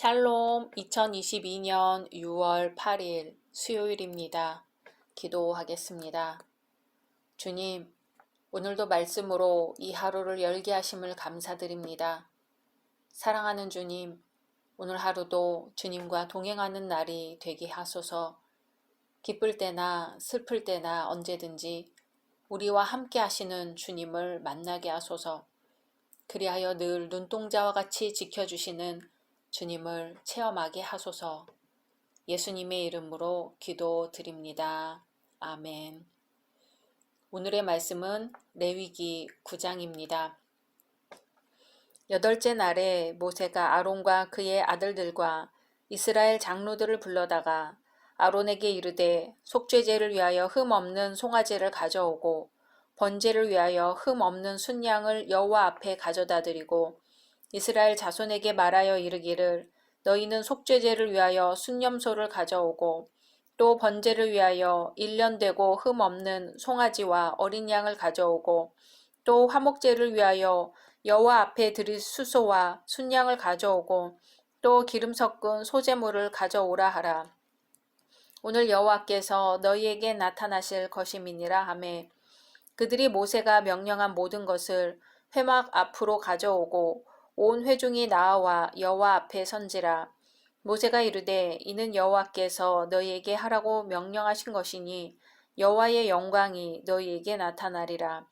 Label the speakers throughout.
Speaker 1: 샬롬 2022년 6월 8일 수요일입니다. 기도하겠습니다. 주님, 오늘도 말씀으로 이 하루를 열게 하심을 감사드립니다. 사랑하는 주님, 오늘 하루도 주님과 동행하는 날이 되게 하소서. 기쁠 때나 슬플 때나 언제든지 우리와 함께 하시는 주님을 만나게 하소서. 그리하여 늘 눈동자와 같이 지켜주시는 주님을 체험하게 하소서. 예수님의 이름으로 기도드립니다. 아멘. 오늘의 말씀은 레위기 9장입니다. 여덟째 날에 모세가 아론과 그의 아들들과 이스라엘 장로들을 불러다가 아론에게 이르되 속죄제를 위하여 흠 없는 송아지를 가져오고 번제를 위하여 흠 없는 순양을 여호와 앞에 가져다 드리고 이스라엘 자손에게 말하여 이르기를 너희는 속죄제를 위하여 순염소를 가져오고 또 번제를 위하여 1년 되고 흠 없는 송아지와 어린 양을 가져오고 또 화목제를 위하여 여호와 앞에 드릴 수소와 순양을 가져오고 또 기름 섞은 소제물을 가져오라 하라. 오늘 여호와께서 너희에게 나타나실 것임이니라 하매 그들이 모세가 명령한 모든 것을 회막 앞으로 가져오고 온 회중이 나와 여호와 앞에 선지라. 모세가 이르되 이는 여호와께서 너희에게 하라고 명령하신 것이니 여호와의 영광이 너희에게 나타나리라.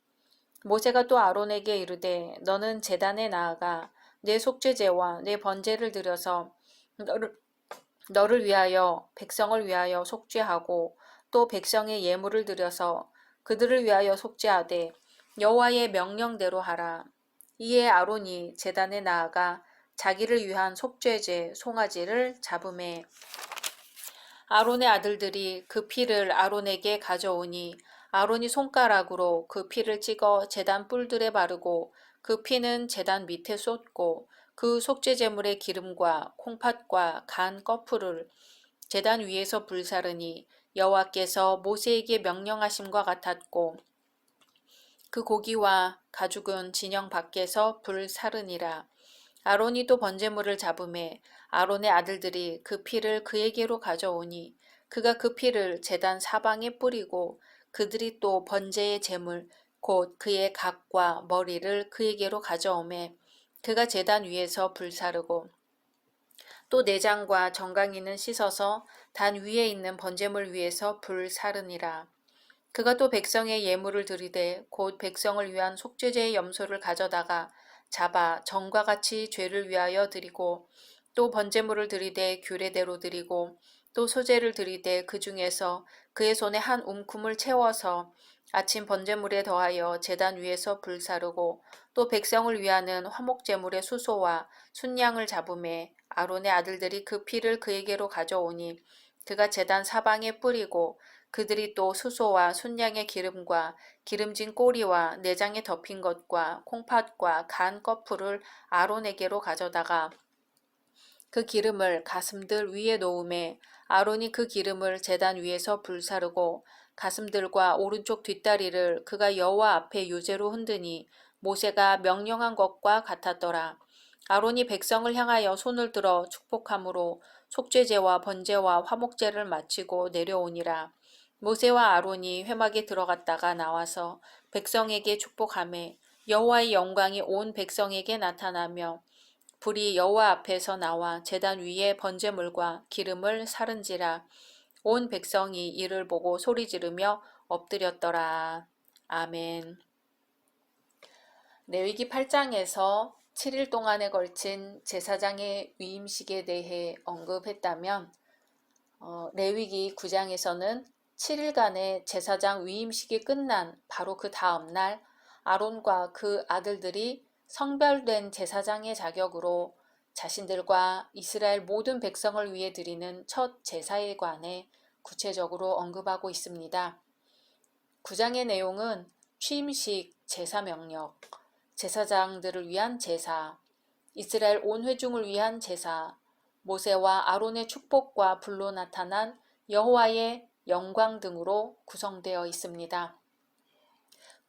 Speaker 1: 모세가 또 아론에게 이르되 너는 제단에 나아가 내 속죄제와 내 번제를 드려서 너를 위하여 백성을 위하여 속죄하고 또 백성의 예물을 드려서 그들을 위하여 속죄하되 여호와의 명령대로 하라. 이에 아론이 제단에 나아가 자기를 위한 속죄제 송아지를 잡음에 아론의 아들들이 그 피를 아론에게 가져오니 아론이 손가락으로 그 피를 찍어 제단 뿔들에 바르고 그 피는 제단 밑에 쏟고 그 속죄제물의 기름과 콩팥과 간 거풀을 제단 위에서 불사르니 여호와께서 모세에게 명령하심과 같았고 그 고기와 가죽은 진영 밖에서 불사르니라. 아론이 또 번제물을 잡음에 아론의 아들들이 그 피를 그에게로 가져오니 그가 그 피를 제단 사방에 뿌리고 그들이 또 번제의 제물 곧 그의 각과 머리를 그에게로 가져오매 그가 제단 위에서 불사르고 또 내장과 정강이는 씻어서 단 위에 있는 번제물 위에서 불사르니라. 그가 또 백성의 예물을 드리되 곧 백성을 위한 속죄제의 염소를 가져다가 잡아 전과 같이 죄를 위하여 드리고 또 번제물을 드리되 규례대로 드리고 또 소제를 드리되 그 중에서 그의 손에 한 움큼을 채워서 아침 번제물에 더하여 제단 위에서 불사르고 또 백성을 위하는 화목제물의 수소와 순양을 잡음에 아론의 아들들이 그 피를 그에게로 가져오니 그가 제단 사방에 뿌리고 그들이 또 수소와 순양의 기름과 기름진 꼬리와 내장에 덮인 것과 콩팥과 간 거풀을 아론에게로 가져다가 그 기름을 가슴들 위에 놓음에 아론이 그 기름을 제단 위에서 불사르고 가슴들과 오른쪽 뒷다리를 그가 여호와 앞에 유제로 흔드니 모세가 명령한 것과 같았더라. 아론이 백성을 향하여 손을 들어 축복함으로 속죄제와 번제와 화목제를 마치고 내려오니라. 모세와 아론이 회막에 들어갔다가 나와서 백성에게 축복하매 여호와의 영광이 온 백성에게 나타나며 불이 여호와 앞에서 나와 제단 위에 번제물과 기름을 사른지라. 온 백성이 이를 보고 소리 지르며 엎드렸더라. 아멘. 레위기 8장에서 7일 동안에 걸친 제사장의 위임식에 대해 언급했다면 레위기 9장에서는 7일간의 제사장 위임식이 끝난 바로 그 다음 날 아론과 그 아들들이 성별된 제사장의 자격으로 자신들과 이스라엘 모든 백성을 위해 드리는 첫 제사에 관해 구체적으로 언급하고 있습니다. 9장의 내용은 취임식, 제사 명령, 제사장들을 위한 제사, 이스라엘 온 회중을 위한 제사, 모세와 아론의 축복과 불로 나타난 여호와의 영광 등으로 구성되어 있습니다.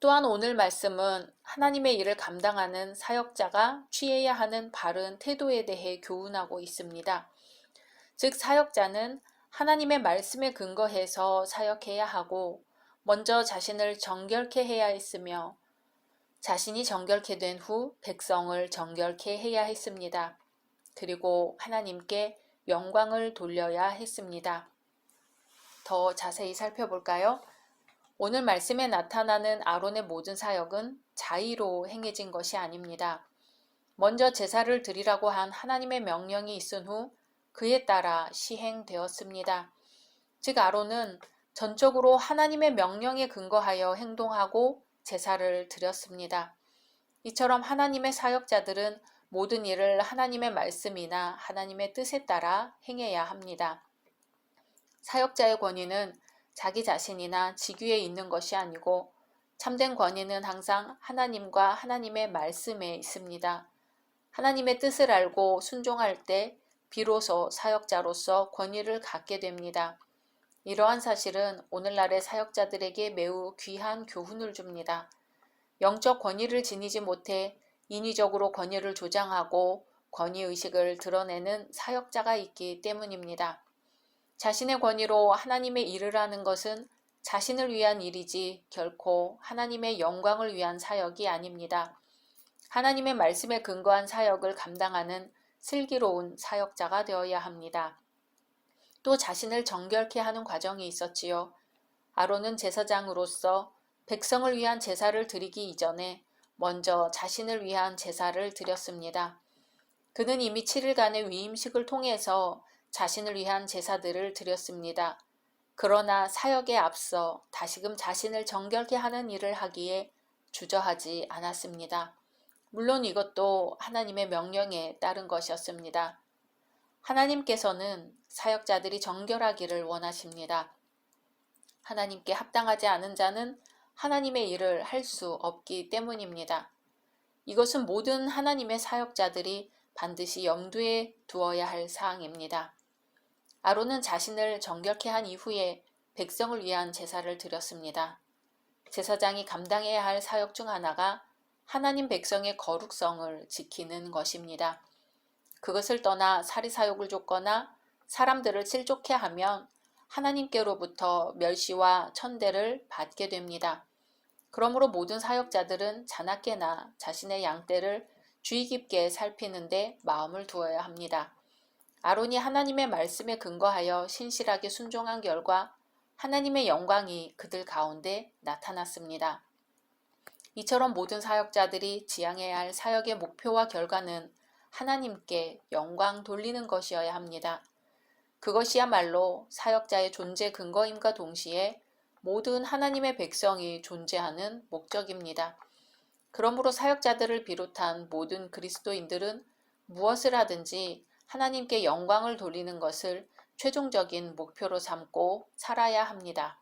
Speaker 1: 또한 오늘 말씀은 하나님의 일을 감당하는 사역자가 취해야 하는 바른 태도에 대해 교훈하고 있습니다. 즉 사역자는 하나님의 말씀에 근거해서 사역해야 하고 먼저 자신을 정결케 해야 했으며 자신이 정결케 된 후 백성을 정결케 해야 했습니다. 그리고 하나님께 영광을 돌려야 했습니다. 더 자세히 살펴볼까요? 오늘 말씀에 나타나는 아론의 모든 사역은 자의로 행해진 것이 아닙니다. 먼저 제사를 드리라고 한 하나님의 명령이 있은 후 그에 따라 시행되었습니다. 즉 아론은 전적으로 하나님의 명령에 근거하여 행동하고 제사를 드렸습니다. 이처럼 하나님의 사역자들은 모든 일을 하나님의 말씀이나 하나님의 뜻에 따라 행해야 합니다. 사역자의 권위는 자기 자신이나 직위에 있는 것이 아니고 참된 권위는 항상 하나님과 하나님의 말씀에 있습니다. 하나님의 뜻을 알고 순종할 때 비로소 사역자로서 권위를 갖게 됩니다. 이러한 사실은 오늘날의 사역자들에게 매우 귀한 교훈을 줍니다. 영적 권위를 지니지 못해 인위적으로 권위를 조장하고 권위의식을 드러내는 사역자가 있기 때문입니다. 자신의 권위로 하나님의 일을 하는 것은 자신을 위한 일이지 결코 하나님의 영광을 위한 사역이 아닙니다. 하나님의 말씀에 근거한 사역을 감당하는 슬기로운 사역자가 되어야 합니다. 또 자신을 정결케 하는 과정이 있었지요. 아론은 제사장으로서 백성을 위한 제사를 드리기 이전에 먼저 자신을 위한 제사를 드렸습니다. 그는 이미 7일간의 위임식을 통해서 자신을 위한 제사들을 드렸습니다. 그러나 사역에 앞서 다시금 자신을 정결케 하는 일을 하기에 주저하지 않았습니다. 물론 이것도 하나님의 명령에 따른 것이었습니다. 하나님께서는 사역자들이 정결하기를 원하십니다. 하나님께 합당하지 않은 자는 하나님의 일을 할 수 없기 때문입니다. 이것은 모든 하나님의 사역자들이 반드시 염두에 두어야 할 사항입니다. 아론은 자신을 정결케 한 이후에 백성을 위한 제사를 드렸습니다. 제사장이 감당해야 할 사역 중 하나가 하나님 백성의 거룩성을 지키는 것입니다. 그것을 떠나 사리사욕을 좇거나 사람들을 실족해 하면 하나님께로부터 멸시와 천대를 받게 됩니다. 그러므로 모든 사역자들은 자나깨나 자신의 양떼를 주의 깊게 살피는데 마음을 두어야 합니다. 아론이 하나님의 말씀에 근거하여 신실하게 순종한 결과 하나님의 영광이 그들 가운데 나타났습니다. 이처럼 모든 사역자들이 지향해야 할 사역의 목표와 결과는 하나님께 영광 돌리는 것이어야 합니다. 그것이야말로 사역자의 존재 근거임과 동시에 모든 하나님의 백성이 존재하는 목적입니다. 그러므로 사역자들을 비롯한 모든 그리스도인들은 무엇을 하든지 하나님께 영광을 돌리는 것을 최종적인 목표로 삼고 살아야 합니다.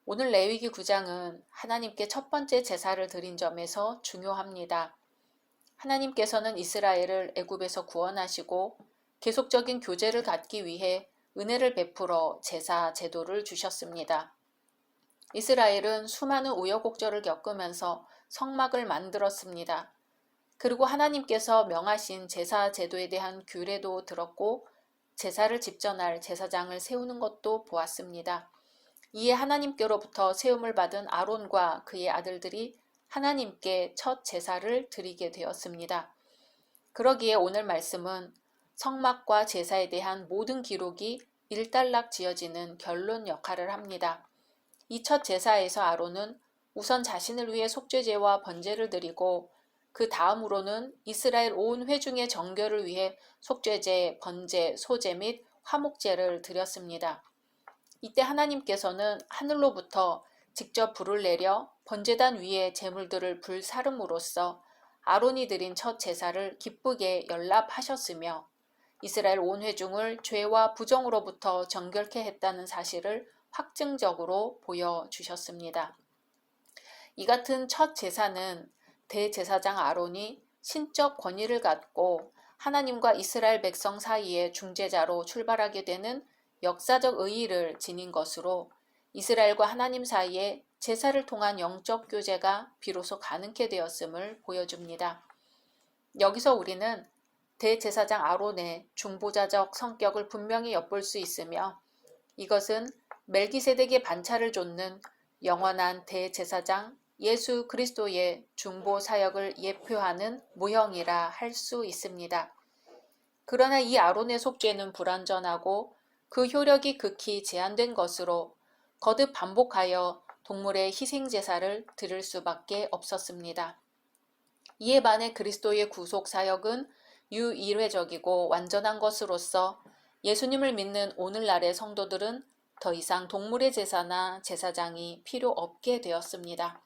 Speaker 1: 오늘 레위기 9장은 하나님께 첫 번째 제사를 드린 점에서 중요합니다. 하나님께서는 이스라엘을 애굽에서 구원하시고 계속적인 교제를 갖기 위해 은혜를 베풀어 제사 제도를 주셨습니다. 이스라엘은 수많은 우여곡절을 겪으면서 성막을 만들었습니다. 그리고 하나님께서 명하신 제사 제도에 대한 규례도 들었고 제사를 집전할 제사장을 세우는 것도 보았습니다. 이에 하나님께로부터 세움을 받은 아론과 그의 아들들이 하나님께 첫 제사를 드리게 되었습니다. 그러기에 오늘 말씀은 성막과 제사에 대한 모든 기록이 일단락 지어지는 결론 역할을 합니다. 이 첫 제사에서 아론은 우선 자신을 위해 속죄제와 번제를 드리고 그 다음으로는 이스라엘 온 회중의 정결을 위해 속죄제, 번제, 소제 및 화목제를 드렸습니다. 이때 하나님께서는 하늘로부터 직접 불을 내려 번제단 위에 제물들을 불사름으로써 아론이 드린 첫 제사를 기쁘게 연락하셨으며 이스라엘 온 회중을 죄와 부정으로부터 정결케 했다는 사실을 확증적으로 보여주셨습니다. 이 같은 첫 제사는 대제사장 아론이 신적 권위를 갖고 하나님과 이스라엘 백성 사이의 중재자로 출발하게 되는 역사적 의의를 지닌 것으로 이스라엘과 하나님 사이에 제사를 통한 영적 교제가 비로소 가능케 되었음을 보여줍니다. 여기서 우리는 대제사장 아론의 중보자적 성격을 분명히 엿볼 수 있으며 이것은 멜기세덱의 반차를 좇는 영원한 대제사장 예수 그리스도의 중보 사역을 예표하는 모형이라 할 수 있습니다. 그러나 이 아론의 속죄는 불완전하고 그 효력이 극히 제한된 것으로 거듭 반복하여 동물의 희생제사를 드릴 수밖에 없었습니다. 이에 반해 그리스도의 구속 사역은 유일회적이고 완전한 것으로서 예수님을 믿는 오늘날의 성도들은 더 이상 동물의 제사나 제사장이 필요 없게 되었습니다.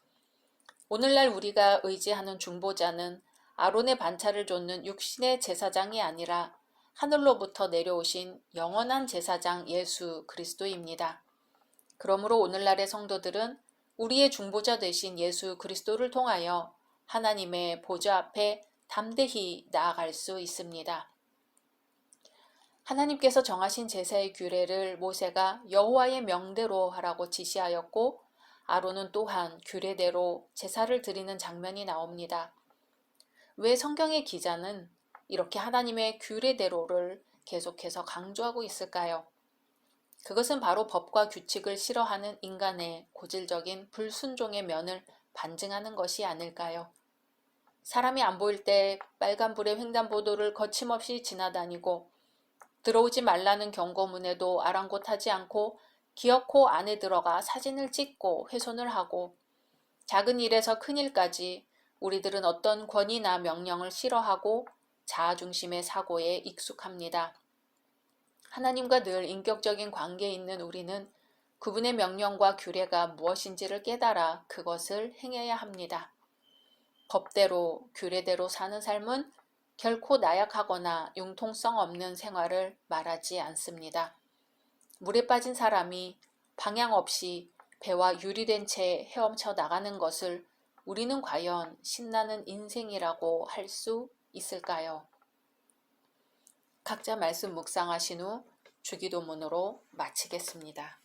Speaker 1: 오늘날 우리가 의지하는 중보자는 아론의 반차를 좇는 육신의 제사장이 아니라 하늘로부터 내려오신 영원한 제사장 예수 그리스도입니다. 그러므로 오늘날의 성도들은 우리의 중보자 되신 예수 그리스도를 통하여 하나님의 보좌 앞에 담대히 나아갈 수 있습니다. 하나님께서 정하신 제사의 규례를 모세가 여호와의 명대로 하라고 지시하였고 아론은 또한 규례대로 제사를 드리는 장면이 나옵니다. 왜 성경의 기자는 이렇게 하나님의 규례대로를 계속해서 강조하고 있을까요? 그것은 바로 법과 규칙을 싫어하는 인간의 고질적인 불순종의 면을 반증하는 것이 아닐까요? 사람이 안 보일 때 빨간불의 횡단보도를 거침없이 지나다니고 들어오지 말라는 경고문에도 아랑곳하지 않고 기어코 안에 들어가 사진을 찍고 훼손을 하고 작은 일에서 큰 일까지 우리들은 어떤 권위나 명령을 싫어하고 자아중심의 사고에 익숙합니다. 하나님과 늘 인격적인 관계에 있는 우리는 그분의 명령과 규례가 무엇인지를 깨달아 그것을 행해야 합니다. 법대로, 규례대로 사는 삶은 결코 나약하거나 융통성 없는 생활을 말하지 않습니다. 물에 빠진 사람이 방향 없이 배와 유리된 채 헤엄쳐 나가는 것을 우리는 과연 신나는 인생이라고 할 수 있을까요? 각자 말씀 묵상하신 후 주기도문으로 마치겠습니다.